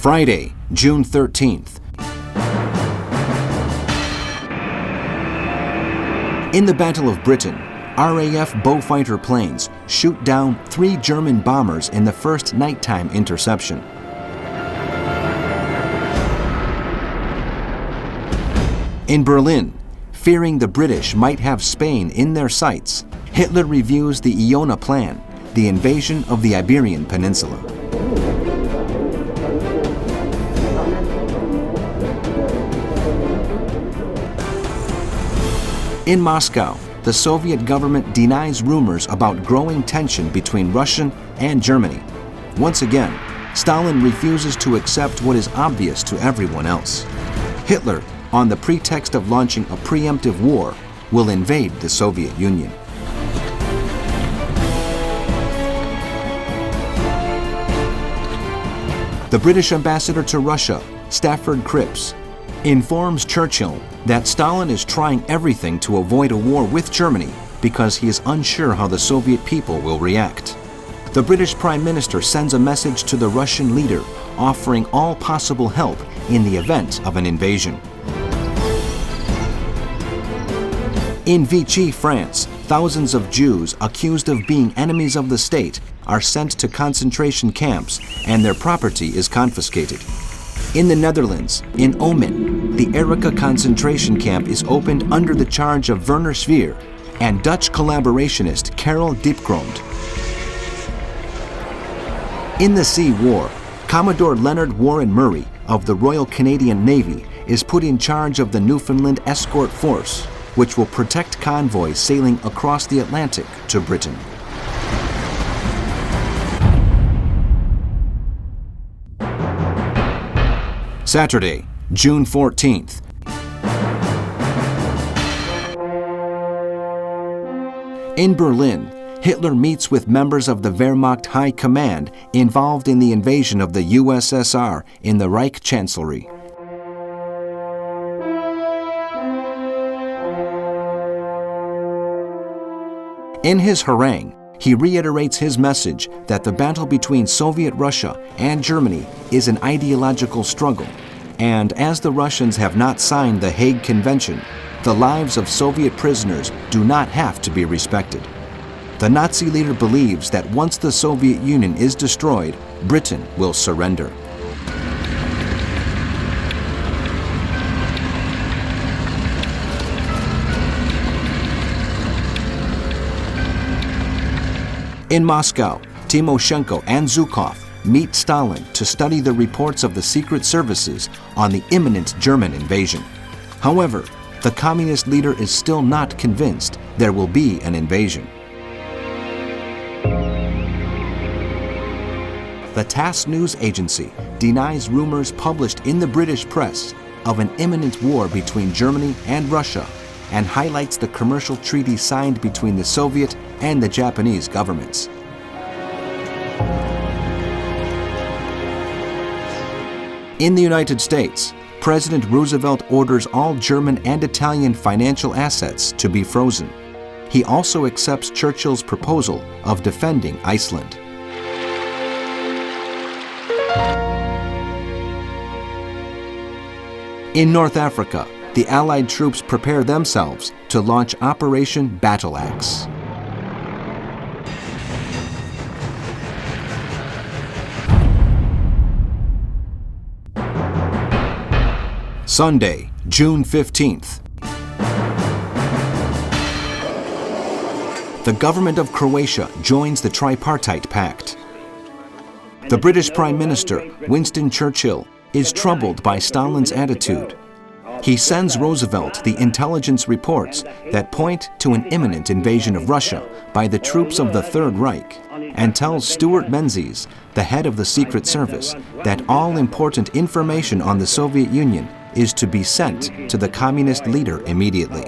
Friday, June 13th. In the Battle of Britain, RAF Beaufighter planes shoot down 3 German bombers in the first nighttime interception. In Berlin, fearing the British might have Spain in their sights, Hitler reviews the Iona Plan, the invasion of the Iberian Peninsula. In Moscow, the Soviet government denies rumors about growing tension between Russia and Germany. Once again, Stalin refuses to accept what is obvious to everyone else. Hitler, on the pretext of launching a preemptive war, will invade the Soviet Union. The British ambassador to Russia, Stafford Cripps, informs Churchill that Stalin is trying everything to avoid a war with Germany because he is unsure how the Soviet people will react. The British Prime Minister sends a message to the Russian leader offering all possible help in the event of an invasion. In Vichy, France, thousands of Jews accused of being enemies of the state are sent to concentration camps and their property is confiscated. In the Netherlands, in Omen, the Erika concentration camp is opened under the charge of Werner Schweer and Dutch collaborationist Karel Diepgrond. In the Sea War, Commodore Leonard Warren Murray of the Royal Canadian Navy is put in charge of the Newfoundland Escort Force, which will protect convoys sailing across the Atlantic to Britain. Saturday, June 14th. In Berlin, Hitler meets with members of the Wehrmacht High Command involved in the invasion of the USSR in the Reich Chancellery. In his harangue, he reiterates his message that the battle between Soviet Russia and Germany is an ideological struggle, and as the Russians have not signed the Hague Convention, the lives of Soviet prisoners do not have to be respected. The Nazi leader believes that once the Soviet Union is destroyed, Britain will surrender. In Moscow, Timoshenko and Zhukov meet Stalin to study the reports of the secret services on the imminent German invasion. However, the communist leader is still not convinced there will be an invasion. The TASS news agency denies rumors published in the British press of an imminent war between Germany and Russia and highlights the commercial treaty signed between the Soviet and the Japanese governments. In the United States, President Roosevelt orders all German and Italian financial assets to be frozen. He also accepts Churchill's proposal of defending Iceland. In North Africa, the Allied troops prepare themselves to launch Operation Battleaxe. Sunday, June 15th. The government of Croatia joins the Tripartite Pact. The British Prime Minister, Winston Churchill, is troubled by Stalin's attitude. He sends Roosevelt the intelligence reports that point to an imminent invasion of Russia by the troops of the Third Reich, and tells Stuart Menzies, the head of the Secret Service, that all important information on the Soviet Union is to be sent to the communist leader immediately.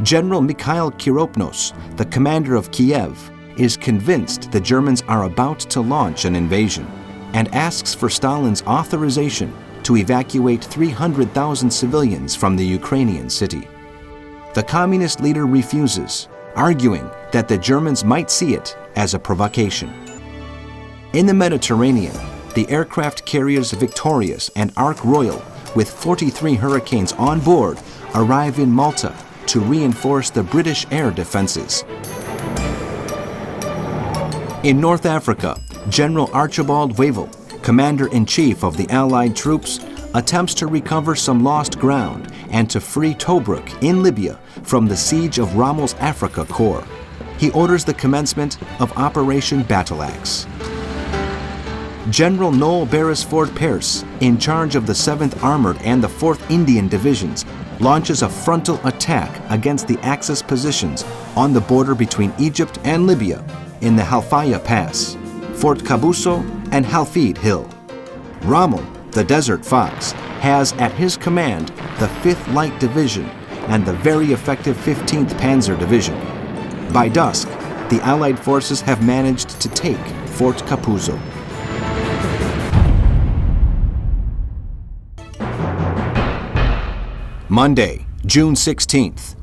General Mikhail Kiropnos, the commander of Kiev, is convinced the Germans are about to launch an invasion and asks for Stalin's authorization to evacuate 300,000 civilians from the Ukrainian city. The communist leader refuses, arguing that the Germans might see it as a provocation. In the Mediterranean, the aircraft carriers Victorious and Ark Royal, with 43 Hurricanes on board, arrive in Malta to reinforce the British air defenses. In North Africa, General Archibald Wavell, commander-in-chief of the Allied troops, attempts to recover some lost ground and to free Tobruk in Libya from the siege of Rommel's Africa Corps. He orders the commencement of Operation Battleaxe. General Noel Beresford Pearce, in charge of the 7th Armored and the 4th Indian Divisions, launches a frontal attack against the Axis positions on the border between Egypt and Libya in the Halfaya Pass, Fort Cabuso, and Halfid Hill. Rommel, the Desert Fox, has at his command the 5th Light Division and the very effective 15th Panzer Division. By dusk, the Allied forces have managed to take Fort Capuzzo. Monday, June 16th.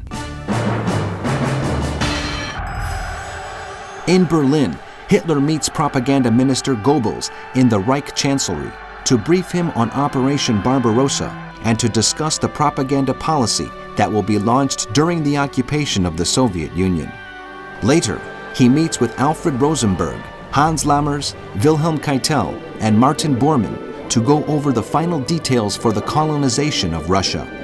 In Berlin, Hitler meets propaganda minister Goebbels in the Reich Chancellery to brief him on Operation Barbarossa and to discuss the propaganda policy that will be launched during the occupation of the Soviet Union. Later, he meets with Alfred Rosenberg, Hans Lammers, Wilhelm Keitel, and Martin Bormann to go over the final details for the colonization of Russia.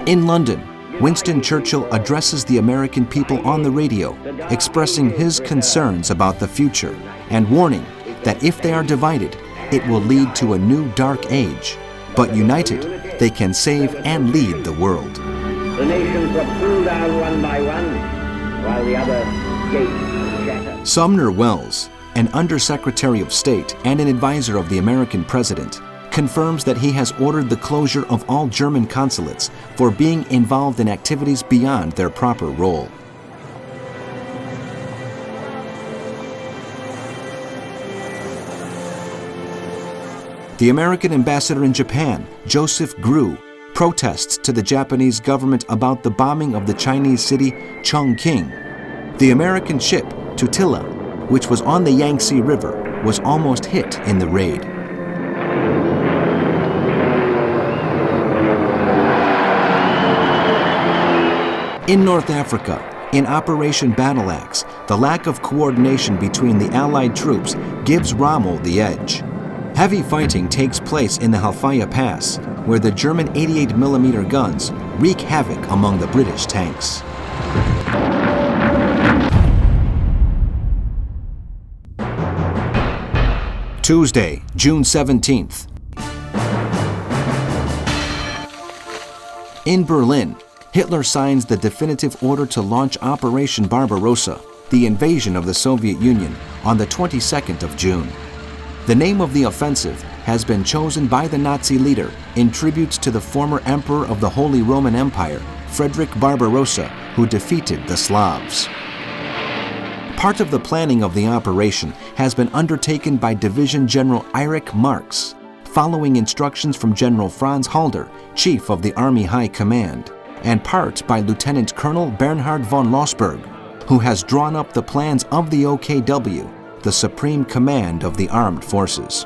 In London, Winston Churchill addresses the American people on the radio, expressing his concerns about the future and warning that if they are divided, it will lead to a new dark age. But united, they can save and lead the world. The nations were pulled down one by one, while the other gates shattered. Sumner Welles, an Undersecretary of State and an advisor of the American president, confirms that he has ordered the closure of all German consulates for being involved in activities beyond their proper role. The American ambassador in Japan, Joseph Grew, protests to the Japanese government about the bombing of the Chinese city Chongqing. The American ship, Tutila, which was on the Yangtze River, was almost hit in the raid. In North Africa, in Operation Battleaxe, the lack of coordination between the Allied troops gives Rommel the edge. Heavy fighting takes place in the Halfaya Pass, where the German 88mm guns wreak havoc among the British tanks. Tuesday, June 17th. In Berlin, Hitler signs the definitive order to launch Operation Barbarossa, the invasion of the Soviet Union, on the 22nd of June. The name of the offensive has been chosen by the Nazi leader in tribute to the former emperor of the Holy Roman Empire, Frederick Barbarossa, who defeated the Slavs. Part of the planning of the operation has been undertaken by Division General Erich Marx, following instructions from General Franz Halder, Chief of the Army High Command, and part by Lieutenant Colonel Bernhard von Lossberg, who has drawn up the plans of the OKW, the Supreme Command of the Armed Forces.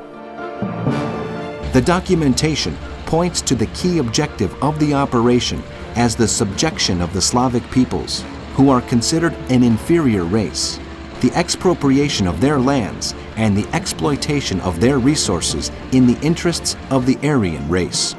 The documentation points to the key objective of the operation as the subjection of the Slavic peoples, who are considered an inferior race, the expropriation of their lands, and the exploitation of their resources in the interests of the Aryan race.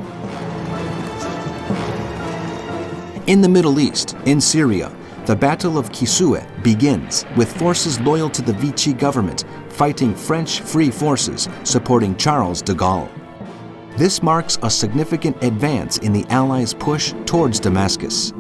In the Middle East, in Syria, the Battle of Kisweh begins with forces loyal to the Vichy government fighting French Free Forces supporting Charles de Gaulle. This marks a significant advance in the Allies' push towards Damascus.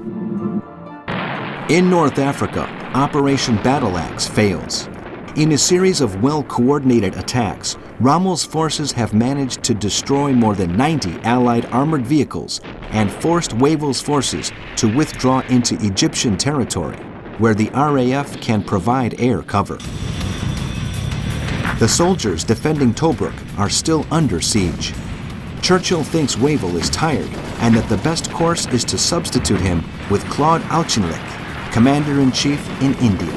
In North Africa, Operation Battleaxe fails. In a series of well-coordinated attacks, Rommel's forces have managed to destroy more than 90 Allied armored vehicles and forced Wavell's forces to withdraw into Egyptian territory, where the RAF can provide air cover. The soldiers defending Tobruk are still under siege. Churchill thinks Wavell is tired and that the best course is to substitute him with Claude Auchinleck, Commander-in-Chief in India.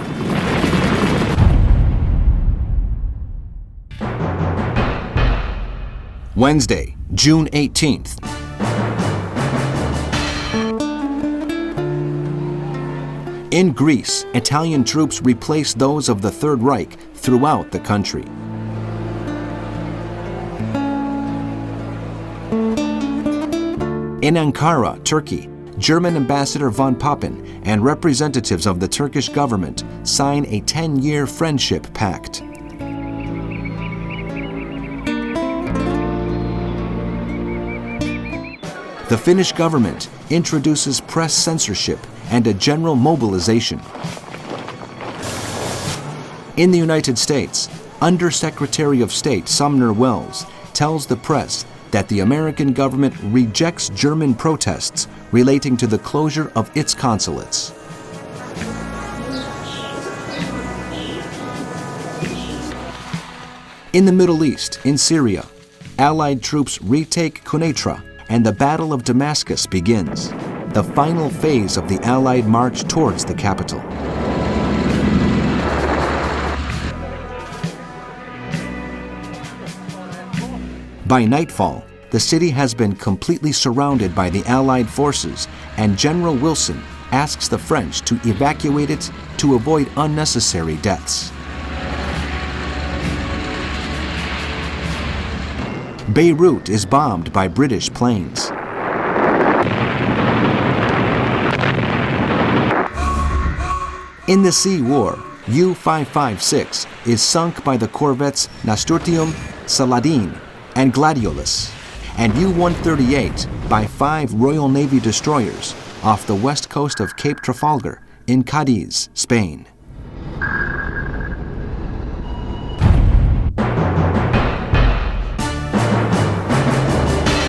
Wednesday, June 18th. In Greece, Italian troops replaced those of the Third Reich throughout the country. In Ankara, Turkey, German Ambassador von Papen and representatives of the Turkish government sign a 10-year friendship pact. The Finnish government introduces press censorship and a general mobilization. In the United States, Under-Secretary of State Sumner Welles tells the press that the American government rejects German protests relating to the closure of its consulates. In the Middle East, in Syria, Allied troops retake Quneitra and the Battle of Damascus begins, the final phase of the Allied march towards the capital. By nightfall, the city has been completely surrounded by the Allied forces, and General Wilson asks the French to evacuate it to avoid unnecessary deaths. Beirut is bombed by British planes. In the Sea War, U-556 is sunk by the corvettes Nasturtium, Saladin, and Gladiolus, and U-138 by 5 Royal Navy destroyers off the west coast of Cape Trafalgar in Cadiz, Spain.